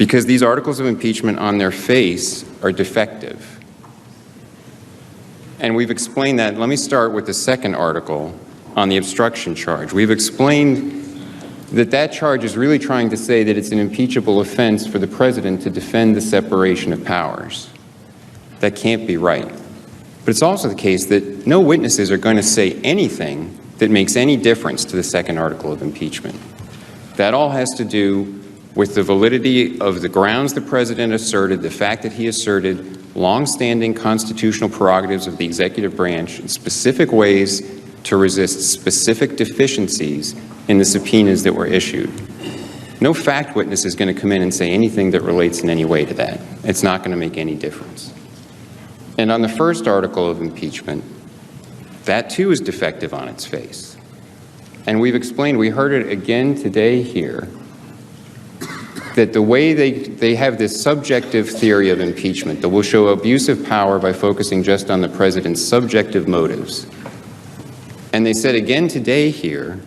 because these articles of impeachment on their face are defective. And we've explained that. Let me start with the second article on the obstruction charge. We've explained that that charge is really trying to say that it's an impeachable offense for the president to defend the separation of powers. That can't be right. But it's also the case that no witnesses are going to say anything that makes any difference to the second article of impeachment. That all has to do with the validity of the grounds the president asserted, the fact that he asserted longstanding constitutional prerogatives of the executive branch in specific ways to resist specific deficiencies in the subpoenas that were issued. No fact witness is going to come in and say anything that relates in any way to that. It's not going to make any difference. And on the first article of impeachment, that too is defective on its face. And we've explained, we heard it again today here, that the way they have this subjective theory of impeachment that will show abuse of power by focusing just on the president's subjective motives. And they said again today here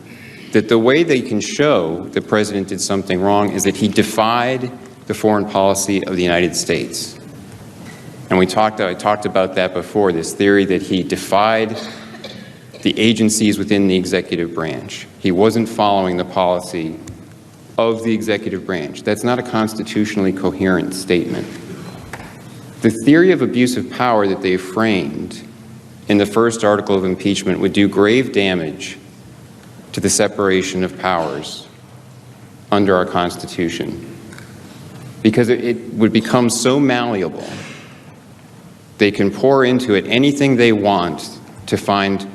that the way they can show the president did something wrong is that he defied the foreign policy of the United States. And I talked about that before, this theory that he defied the agencies within the executive branch. He wasn't following the policy of the executive branch. That's not a constitutionally coherent statement. The theory of abuse of power that they framed in the first article of impeachment would do grave damage to the separation of powers under our Constitution, because it would become so malleable. They can pour into it anything they want to find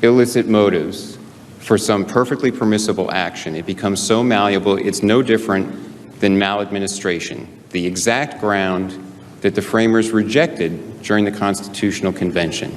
illicit motives for some perfectly permissible action. It becomes so malleable, it's no different than maladministration, the exact ground that the framers rejected during the Constitutional Convention.